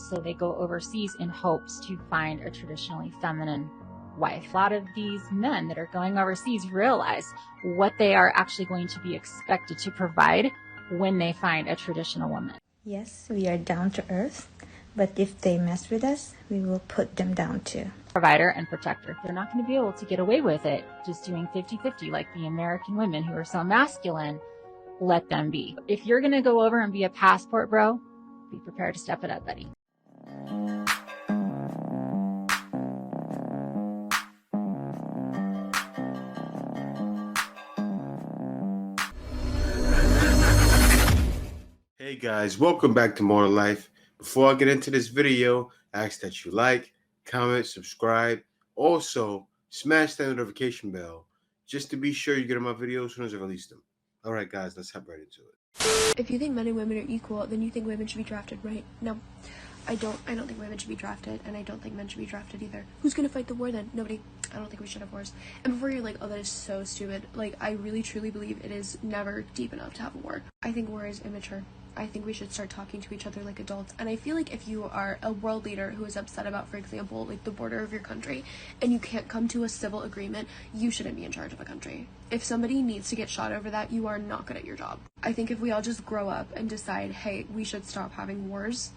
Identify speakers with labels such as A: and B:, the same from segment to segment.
A: So they go overseas in hopes to find a traditionally feminine wife. A lot of these men that are going overseas realize what they are actually going to be expected to provide when they find a traditional woman.
B: Yes, we are down to earth, but if they mess with us, we will put them down too.
A: Provider and protector. They're not going to be able to get away with it just doing 50-50 like the American women who are so masculine. Let them be. If you're going to go over and be a passport bro, be prepared to step it up, buddy.
C: Hey guys, welcome back to More Life. Before I get into this video, I ask that you like, comment, subscribe. Also, smash that notification bell just to be sure you get my videos as soon as I release them. Alright guys, let's hop right into it.
D: If you think men and women are equal, then you think women should be drafted, right? No, I don't think women should be drafted, and I don't think men should be drafted either. Who's gonna fight the war then? Nobody. I don't think we should have wars. And before you're like, oh, that is so stupid, like, I really truly believe it is never deep enough to have a war. I think war is immature. I think we should start talking to each other like adults. And I feel like if you are a world leader who is upset about, for example, like the border of your country, and you can't come to a civil agreement, you shouldn't be in charge of a country. If somebody needs to get shot over that, you are not good at your job. I think if we all just grow up and decide, hey, we should stop having wars,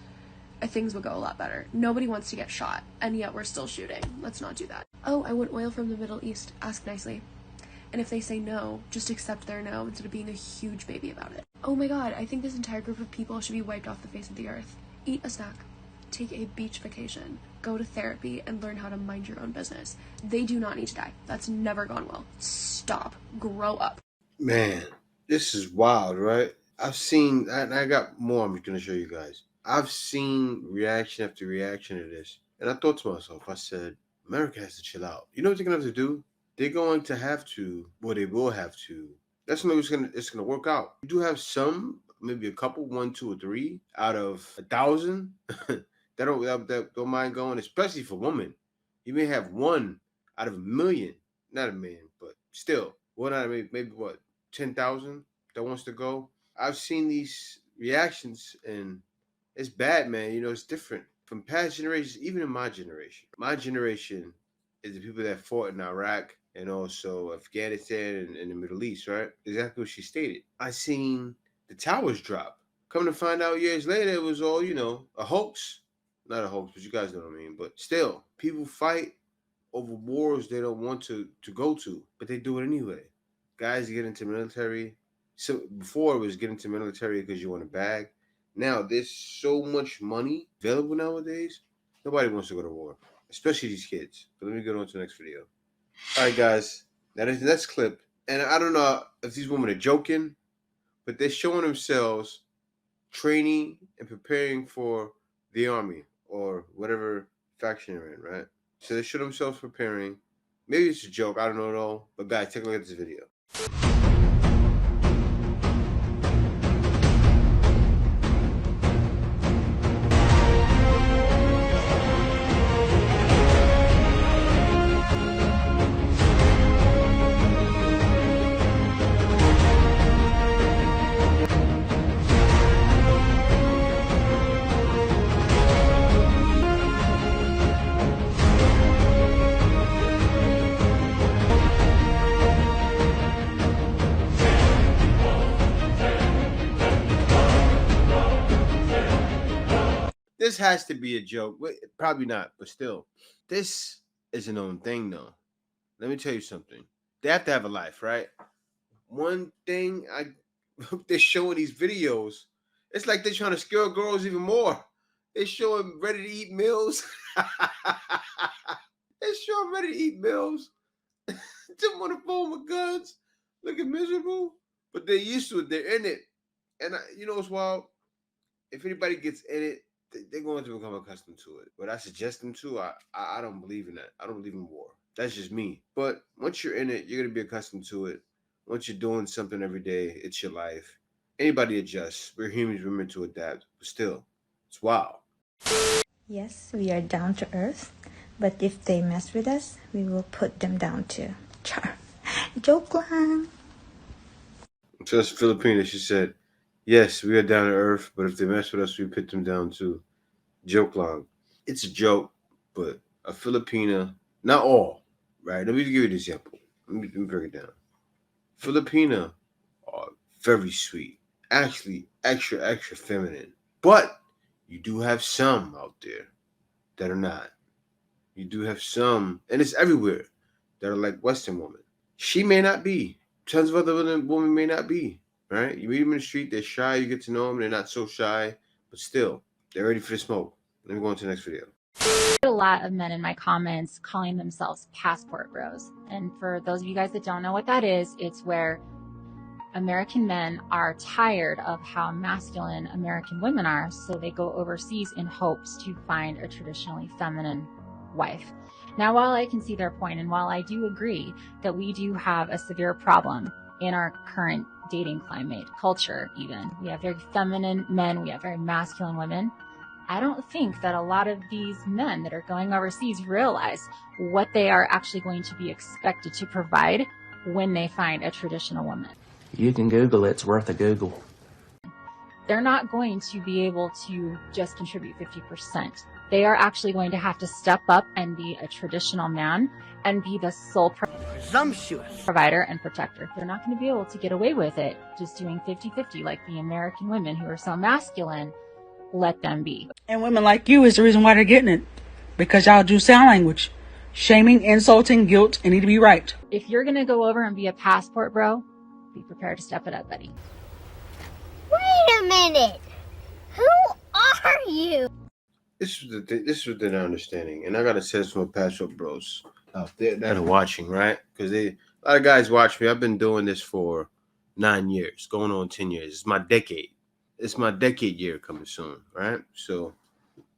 D: things will go a lot better. Nobody wants to get shot, and yet we're still shooting. Let's not do that. Oh, I want oil from the Middle East. Ask nicely. And if they say no, just accept their no instead of being a huge baby about it. Oh my god, I think this entire group of people should be wiped off the face of the earth. Eat a snack. Take a beach vacation. Go to therapy and learn how to mind your own business. They do not need to die. That's never gone well. Stop. Grow up.
C: Man, this is wild, right? I've seen, and I got more I'm going to show you guys. I've seen reaction after reaction to this. And I thought to myself, I said, America has to chill out. You know what they're going to have to do? They're going to have to, well, they will have to. That's maybe it's gonna work out. You do have some, maybe a couple, 1, 2, or 3 out of 1,000 that don't mind going, especially for women. You may have 1 out of 1,000,000, not 1,000,000, but still 1 out of maybe what 10,000 that wants to go. I've seen these reactions, and it's bad, man. You know, it's different from past generations, even in my generation. My generation is the people that fought in Iraq and also Afghanistan and the Middle East, right? Exactly what she stated. I seen the towers drop. Come to find out years later, it was all, a hoax. Not a hoax, but you guys know what I mean. But still, people fight over wars they don't want to go to, but they do it anyway. Guys get into military. So before it was get into military because you want a bag. Now there's so much money available nowadays. Nobody wants to go to war, especially these kids. But let me get on to the next video. All right, guys, that is the next clip. And I don't know if these women are joking, but they're showing themselves training and preparing for the army or whatever faction they're in, right? So they show themselves preparing. Maybe it's a joke. I don't know at all. But guys, take a look at this video. This has to be a joke. Probably not, but still. This is a known thing, though. Let me tell you something. They have to have a life, right? One thing they're showing these videos, it's like they're trying to scare girls even more. They're showing ready-to-eat meals. They're showing ready-to-eat meals. Them on the phone with guns, looking miserable. But they're used to it. They're in it. And you know what's wild? If anybody gets in it, they're going to become accustomed to it. But I suggest them to. I don't believe in that. I don't believe in war. That's just me. But once you're in it, you're going to be accustomed to it. Once you're doing something every day, it's your life. Anybody adjusts. We're humans. We're meant to adapt. But still, it's wild.
B: Yes, we are down to earth, but if they mess with us, we will put them down too. Char. Joke lang.
C: Just Filipina, she said, yes, we are down to earth, but if they mess with us, we put them down too. Joke line. It's a joke, but a Filipina, not all, right? Let me give you an example. Let me break it down. Filipina are very sweet, actually extra feminine. But you do have some out there that are not. You do have some, and it's everywhere, that are like Western women. She may not be. Tons of other women may not be. Right? You meet them in the street, they're shy. You get to know them, they're not so shy, but still, they're ready for the smoke. Let me go on to the next video.
A: A lot of men in my comments calling themselves passport bros. And for those of you guys that don't know what that is, it's where American men are tired of how masculine American women are, so they go overseas in hopes to find a traditionally feminine wife. Now, while I can see their point, and while I do agree that we do have a severe problem in our current dating climate, culture even, we have very feminine men, we have very masculine women, I don't think that a lot of these men that are going overseas realize what they are actually going to be expected to provide when they find a traditional woman.
E: You can Google it. It's worth a Google.
A: They're not going to be able to just contribute 50%. They are actually going to have to step up and be a traditional man and be the sole provider and protector. They're not going to be able to get away with it just doing 50-50 like the American women who are so masculine. Let them be.
F: And women like you is the reason why they're getting it. Because y'all do sound language. Shaming, insulting, guilt, and need to be right.
A: If you're going to go over and be a passport bro, be prepared to step it up, buddy.
G: Wait a minute. Who are you?
C: This is what they're not understanding. And I got to say this from passport bros out there that are watching, right? Because a lot of guys watch me. I've been doing this for 9 years, going on 10 years. It's my decade. It's my decade year coming soon, right? So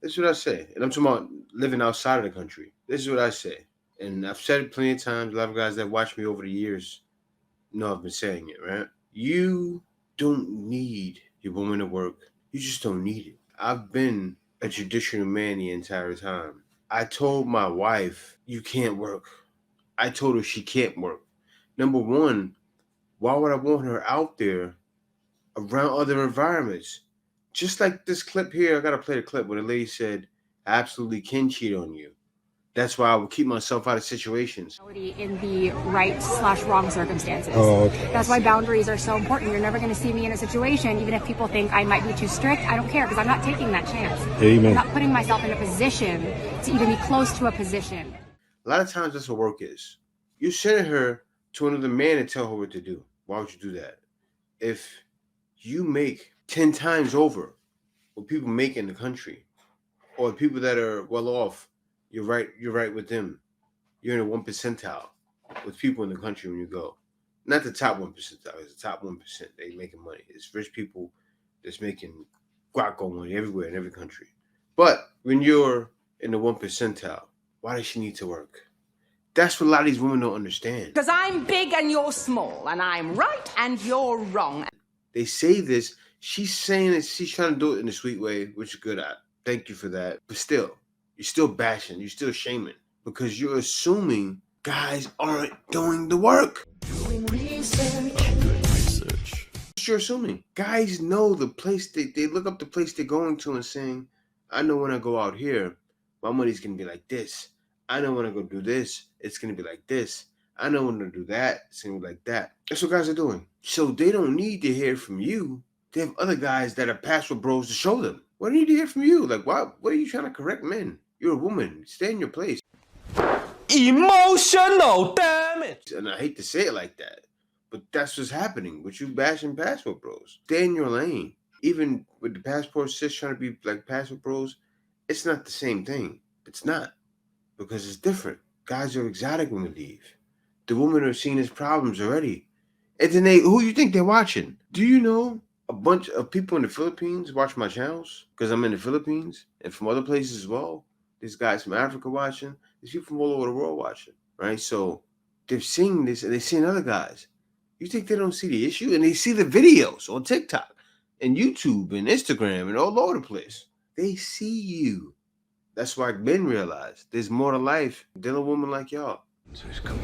C: this is what I say. And I'm talking about living outside of the country. This is what I say. And I've said it plenty of times. A lot of guys that watch me over the years know I've been saying it, right? You don't need your woman to work. You just don't need it. I've been a traditional man the entire time. I told my wife, you can't work. I told her she can't work. Number one, why would I want her out there around other environments? Just like this clip here, I gotta play the clip where the lady said, I absolutely can cheat on you. That's why I will keep myself out of situations.
H: In the right/wrong circumstances.
I: Oh, okay.
H: That's why boundaries are so important. You're never going to see me in a situation, even if people think I might be too strict. I don't care because I'm not taking that chance.
I: Amen.
H: I'm not putting myself in a position to even be close to a position.
C: A lot of times that's what work is. You're sending her to another man and tell her what to do. Why would you do that? If you make 10 times over what people make in the country, or people that are well off, you're right with them. You're in the 1 percentile with people in the country when you go. Not the top 1 percentile. It's the top 1%. They making money. It's rich people that's making guaco money everywhere in every country. But when you're in the 1 percentile, why does she need to work? That's what a lot of these women don't understand.
J: Because I'm big and you're small, and I'm right and you're wrong.
C: They say this. She's saying it. She's trying to do it in a sweet way, which is good. I thank you for that. But still, you're still bashing. You're still shaming because you're assuming guys aren't doing the work. Doing research. You're assuming guys know the place. They look up the place they're going to and saying, I know when I go out here, my money's going to be like this. I know when I go do this, it's going to be like this. I know when to do that, it's going to be like that. That's what guys are doing. So they don't need to hear from you. They have other guys that are passport bros to show them. What do you need to hear from you? Like, what are you trying to correct men? You're a woman. Stay in your place.
I: Emotional damage.
C: And I hate to say it like that, but that's what's happening with you bashing passport bros. Stay in your lane. Even with the passport sis trying to be like passport bros, it's not the same thing. It's not. Because it's different. Guys are exotic when we leave. The women are seeing as problems already. And then who you think they're watching? Do you know a bunch of people in the Philippines watch my channels? Because I'm in the Philippines and from other places as well. There's guys from Africa watching. There's people from all over the world watching. Right? So they're seeing this and they're seeing other guys. You think they don't see the issue? And they see the videos on TikTok and YouTube and Instagram and all over the place. They see you. That's why men realize there's more to life than a woman like y'all.
I: So he's coming.